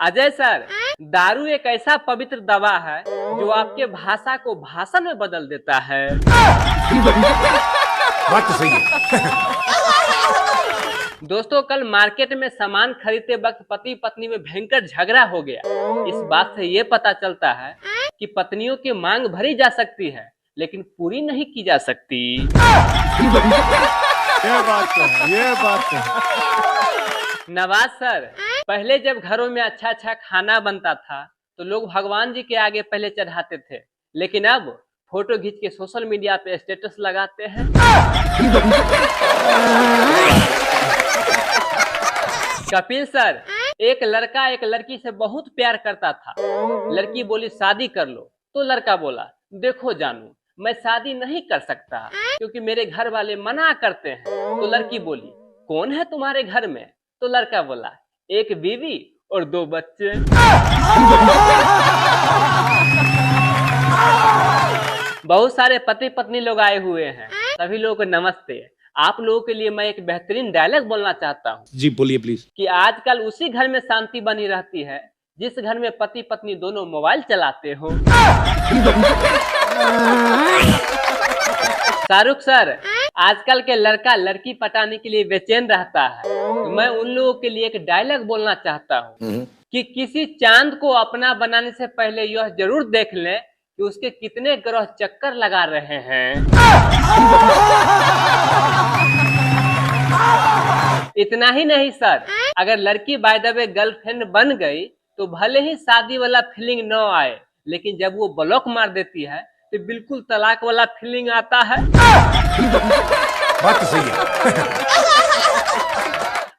Ajay sir, दारू एक ऐसा पवित्र दवा है जो आपके भाषा को भाषण में बदल देता है। बात तो सही है। दोस्तों, कल मार्केट में सामान खरीदते वक्त पति पत्नी में भयंकर झगड़ा हो गया। इस बात से ये पता चलता है कि पत्नियों की मांग भरी जा सकती है लेकिन पूरी नहीं की जा सकती। ये बात तो है, ये बात तो है। नवाज सर, पहले जब घरों में अच्छा अच्छा खाना बनता था तो लोग भगवान जी के आगे पहले चढ़ाते थे, लेकिन अब फोटो खींच के सोशल मीडिया पे स्टेटस लगाते हैं। कपिल सर, एक लड़का एक लड़की से बहुत प्यार करता था। लड़की बोली शादी कर लो, तो लड़का बोला देखो जानू, मैं शादी नहीं कर सकता क्योंकि मेरे घर वाले मना करते हैं। तो लड़की बोली कौन है तुम्हारे घर में? तो लड़का बोला एक बीवी और 2 बच्चे। बहुत सारे पति पत्नी लोग आए हुए हैं, सभी लोगों को नमस्ते। आप लोगों के लिए मैं एक बेहतरीन डायलॉग बोलना चाहता हूँ। जी बोलिए प्लीज। कि आजकल उसी घर में शांति बनी रहती है जिस घर में पति पत्नी दोनों मोबाइल चलाते हो। शाहरुख सर, आजकल के लड़का लड़की पटाने के लिए बेचैन रहता है, तो मैं उन लोगों के लिए एक डायलॉग बोलना चाहता हूँ कि किसी चांद को अपना बनाने से पहले यह जरूर देख लें कि उसके कितने ग्रह चक्कर लगा रहे हैं। इतना ही नहीं सर, अगर लड़की बाय द वे गर्लफ्रेंड बन गई तो भले ही शादी वाला फीलिंग न आए, लेकिन जब वो ब्लॉक मार देती है तो बिल्कुल तलाक वाला फीलिंग आता है। बात तो सही है।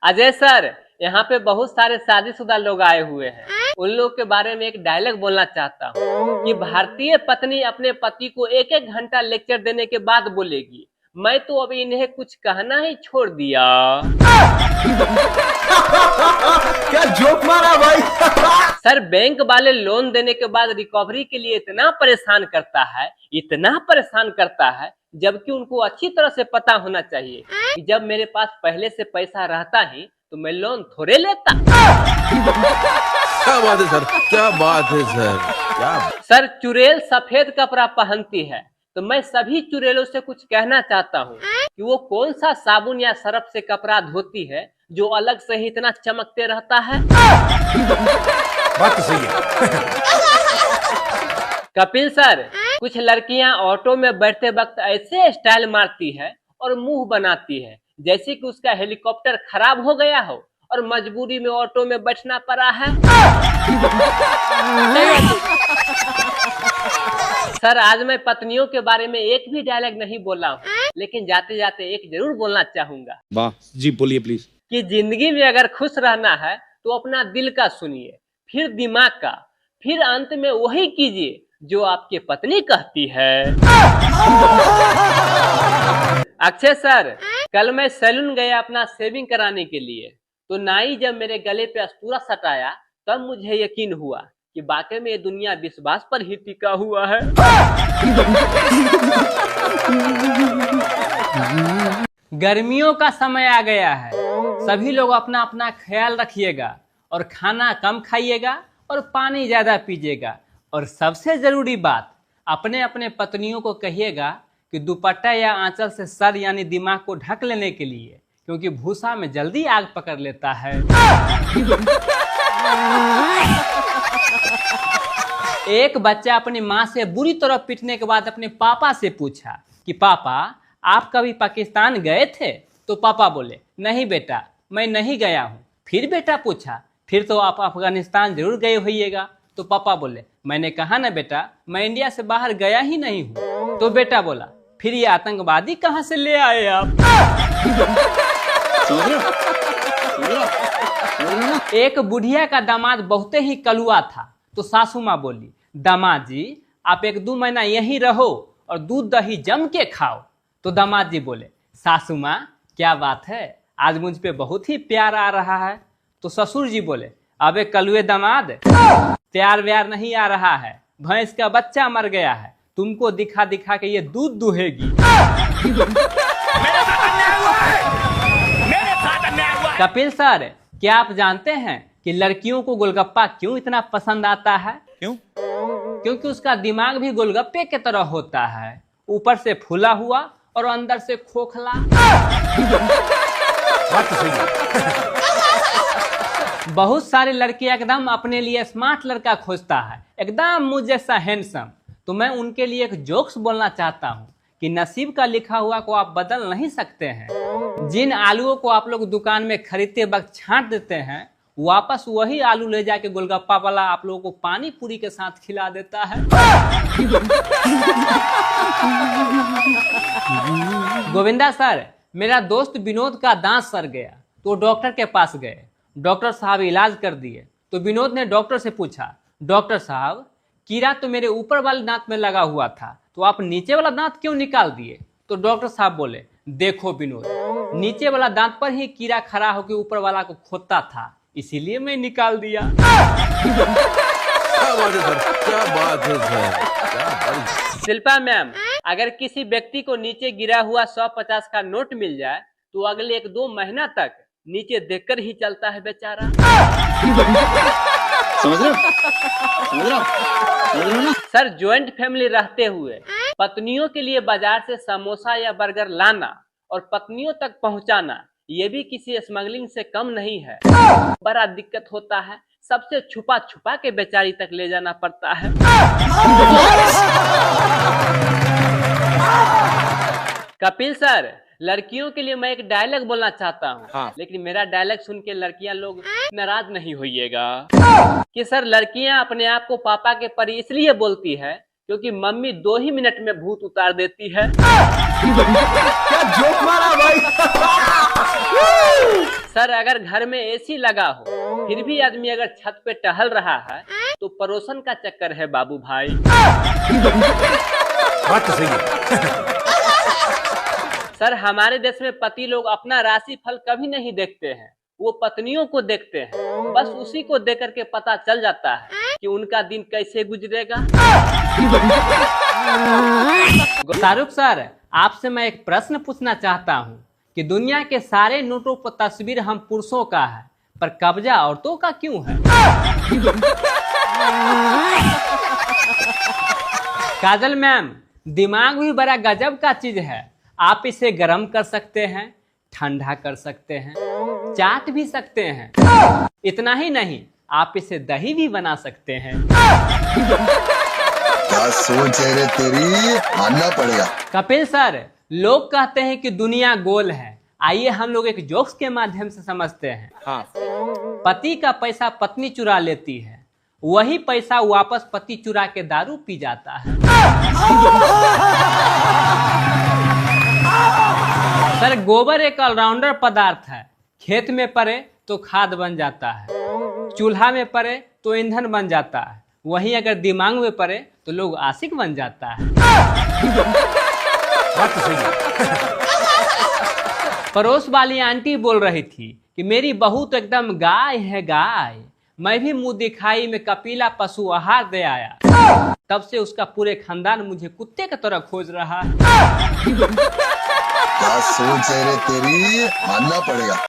अजय सर, यहाँ पे बहुत सारे शादीशुदा लोग आए हुए हैं, उन लोग के बारे में एक डायलॉग बोलना चाहता हूँ कि भारतीय पत्नी अपने पति को 1-1 घंटा लेक्चर देने के बाद बोलेगी मैं तो अभी इन्हें कुछ कहना ही छोड़ दिया। क्या जोक मारा भाई। सर, बैंक वाले लोन देने के बाद रिकवरी के लिए इतना परेशान करता है, इतना परेशान करता है, जबकि उनको अच्छी तरह से पता होना चाहिए कि जब मेरे पास पहले से पैसा रहता ही तो मैं लोन थोड़े लेता। क्या बात है सर, क्या बात है सर, क्या। सर, चुड़ैल सफेद कपड़ा पहनती है, तो मैं सभी चुड़ैलों से कुछ कहना चाहता हूँ कि वो कौन सा साबुन या सरफ से कपड़ा धोती है जो अलग से ही इतना चमकते रहता है। बात तो सही है। कपिल सर, कुछ लड़कियां ऑटो में बैठते वक्त ऐसे स्टाइल मारती है और मुंह बनाती है जैसे कि उसका हेलीकॉप्टर खराब हो गया हो और मजबूरी में ऑटो में बैठना पड़ा है। सर, आज मैं पत्नियों के बारे में एक भी डायलॉग नहीं बोला हूँ, लेकिन जाते जाते एक जरूर बोलना चाहूंगा। वाह जी, बोलिए प्लीज। कि जिंदगी में अगर खुश रहना है तो अपना दिल का सुनिए, फिर दिमाग का, फिर अंत में वही कीजिए जो आपकी पत्नी कहती है। अक्षय सर, कल मैं सैलून गया अपना शेविंग कराने के लिए, तो नाई जब मेरे गले पे अस्तूरा सटाया तब मुझे यकीन हुआ कि वाकई में ये दुनिया विश्वास पर ही टिका हुआ है। गर्मियों का समय आ गया है, सभी लोग अपना अपना ख्याल रखिएगा और खाना कम खाइएगा और पानी ज्यादा पीजिएगा। और सबसे जरूरी बात, अपने अपने पत्नियों को कहिएगा कि दुपट्टा या आंचल से सर यानी दिमाग को ढक लेने के लिए, क्योंकि भूसा में जल्दी आग पकड़ लेता है। एक बच्चा अपनी माँ से बुरी तरह पीटने के बाद अपने पापा से पूछा कि पापा आप कभी पाकिस्तान गए थे? तो पापा बोले नहीं बेटा, मैं नहीं गया हूँ। फिर बेटा पूछा फिर तो आप अफगानिस्तान जरूर गए होइएगा? तो पापा बोले मैंने कहा ना बेटा, मैं इंडिया से बाहर गया ही नहीं हूँ। तो बेटा बोला फिर ये आतंकवादी कहाँ से ले आए आप? एक बुढ़िया का दामाद बहुते ही कलुआ था, तो सासू माँ बोली दामाद जी आप 1-2 महीना यहीं रहो और दूध दही जम के खाओ। तो दामाद जी बोले सासू माँ क्या बात है, आज मुझ पे बहुत ही प्यार आ रहा है। तो ससुर जी बोले अबे कलुए दामाद, प्यार व्यार नहीं आ रहा है, भैंस का बच्चा मर गया है, तुमको दिखा दिखा के ये दूध दुहेगी। कपिल सर, क्या आप जानते हैं कि लड़कियों को गोलगप्पा क्यों इतना पसंद आता है? क्यों? क्योंकि उसका दिमाग भी गोलगप्पे के तरह होता है, ऊपर से फूला हुआ और अंदर से खोखला। बात तो सही है। बहुत सारे लड़के एकदम अपने लिए स्मार्ट लड़का खोजता है, एकदम मुझ जैसा हैंडसम। तो मैं उनके लिए एक जोक्स बोलना चाहता हूँ कि नसीब का लिखा हुआ को आप बदल नहीं सकते हैं। जिन आलूओं को आप लोग दुकान में खरीदते वक्त छांट देते हैं, वापस वही आलू ले जाके गोलगप्पा वाला आप लोगों को पानी पूरी के साथ खिला देता है। गोविंदा सर, मेरा दोस्त विनोद का दांत सड़ गया तो डॉक्टर के पास गए। डॉक्टर साहब इलाज कर दिए तो विनोद ने डॉक्टर से पूछा, डॉक्टर साहब कीड़ा तो मेरे ऊपर वाले दांत में लगा हुआ था, तो आप नीचे वाला दांत क्यों निकाल दिए? तो डॉक्टर साहब बोले, देखो विनोद, नीचे वाला दांत पर ही कीड़ा खड़ा होकर ऊपर वाला को खोदता था, इसीलिए मैं निकाल दिया। क्या बात है सर, क्या बात है सर, क्या बात। शिल्पा मैम, अगर किसी व्यक्ति को नीचे गिरा हुआ 150 का नोट मिल जाए तो अगले 1-2 महीना तक नीचे देखकर ही चलता है बेचारा। समझ रहे हो ना? सर, ज्वाइंट फैमिली रहते हुए पत्नियों के लिए बाजार से समोसा या बर्गर लाना और पत्नियों तक पहुंचाना, ये भी किसी स्मगलिंग से कम नहीं है। बड़ा दिक्कत होता है, सबसे छुपा छुपा के बेचारी तक ले जाना पड़ता है। कपिल सर, लड़कियों के लिए मैं एक डायलॉग बोलना चाहता हूँ। हाँ। लेकिन मेरा डायलॉग सुन के लड़कियां लोग नाराज नहीं होइएगा कि सर लड़कियां अपने आप को पापा के परी इसलिए बोलती है क्योंकि मम्मी 2 ही मिनट में भूत उतार देती है। क्या जोक मारा भाई। सर, अगर घर में एसी लगा हो फिर भी आदमी अगर छत पे टहल रहा है तो पड़ोसन का चक्कर है बाबू भाई। बात तो सही है। सर, हमारे देश में पति लोग अपना राशि फल कभी नहीं देखते हैं, वो पत्नियों को देखते हैं। बस उसी को देख करके पता चल जाता है कि उनका दिन कैसे गुजरेगा। शाहरुख सर, आपसे मैं एक प्रश्न पूछना चाहता हूँ कि दुनिया के सारे नोटों पर तस्वीर हम पुरुषों का है, पर कब्जा औरतों का क्यों है? काजल मैम, दिमाग भी बड़ा गजब का चीज है। आप इसे गर्म कर सकते हैं, ठंडा कर सकते हैं, चाट भी सकते हैं। इतना ही नहीं, आप इसे दही भी बना सकते हैं। क्या सोच है रे तेरी, मानना पड़ेगा। कपिल सर, लोग कहते हैं कि दुनिया गोल है। आइए हम लोग एक जोक्स के माध्यम से समझते हैं। हाँ। पति का पैसा पत्नी चुरा लेती है, वही पैसा वापस पति चुरा के दारू पी जाता है। सर, गोबर एक ऑलराउंडर पदार्थ है। खेत में पड़े तो खाद बन जाता है, चूल्हा में पड़े तो ईंधन बन जाता है, वहीं अगर दिमाग में पड़े तो लोग आशिक बन जाता है। बात तो सही है। पड़ोस वाली आंटी बोल रही थी कि मेरी बहू तो एकदम गाय है गाय। मैं भी मुंह दिखाई में कपिला पशु आहार दे आया, तब से उसका पूरे खानदान मुझे कुत्ते की तरह खोज रहा है। क्या सोच है रे तेरी, मानना पड़ेगा।